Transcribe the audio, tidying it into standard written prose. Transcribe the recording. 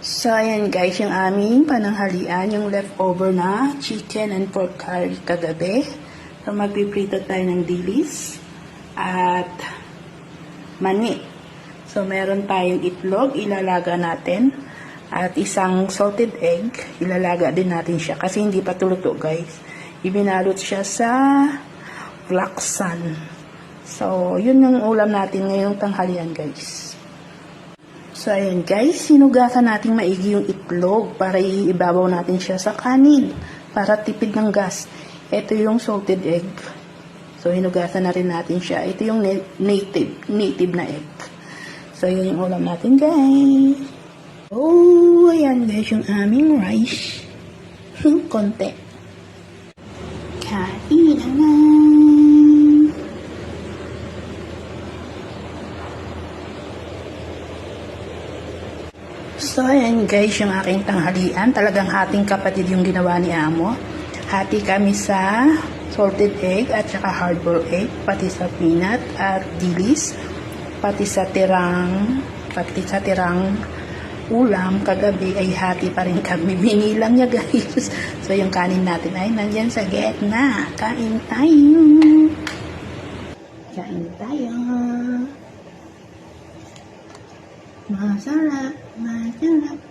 So, ayan guys, yung aming pananghalian, yung leftover na chicken and pork curry kagabi. So, magpiprito tayo ng dilis at mani. So, meron tayong itlog, ilalaga natin. At isang salted egg, ilalaga din natin siya. Kasi hindi pa tuluto guys. Ibinalot siya sa flaxan. So, yun yung ulam natin ngayong tanghalian guys. So, ayan guys, sinugasan natin maigi yung itlog para iibabaw natin siya sa kanin para tipid ng gas. Ito yung salted egg. So, hinugasan na rin natin siya. Ito yung native na egg. So, yun yung ulam natin guys. Oh, ayan guys, yung aming rice. Konti. Kain na nga. So, ayan guys, yung aking tanghalian. Talagang hating kapatid yung ginawa ni Amo. Hati kami sa salted egg at saka hard-boiled egg, pati sa peanut at dilis, pati sa tirang ulam kagabi ay hati pa rin kami. Binilang niya guys. So, yung kanin natin ay nandyan sa gitna. Kain tayo. Kain tayo. Masarap, masarap.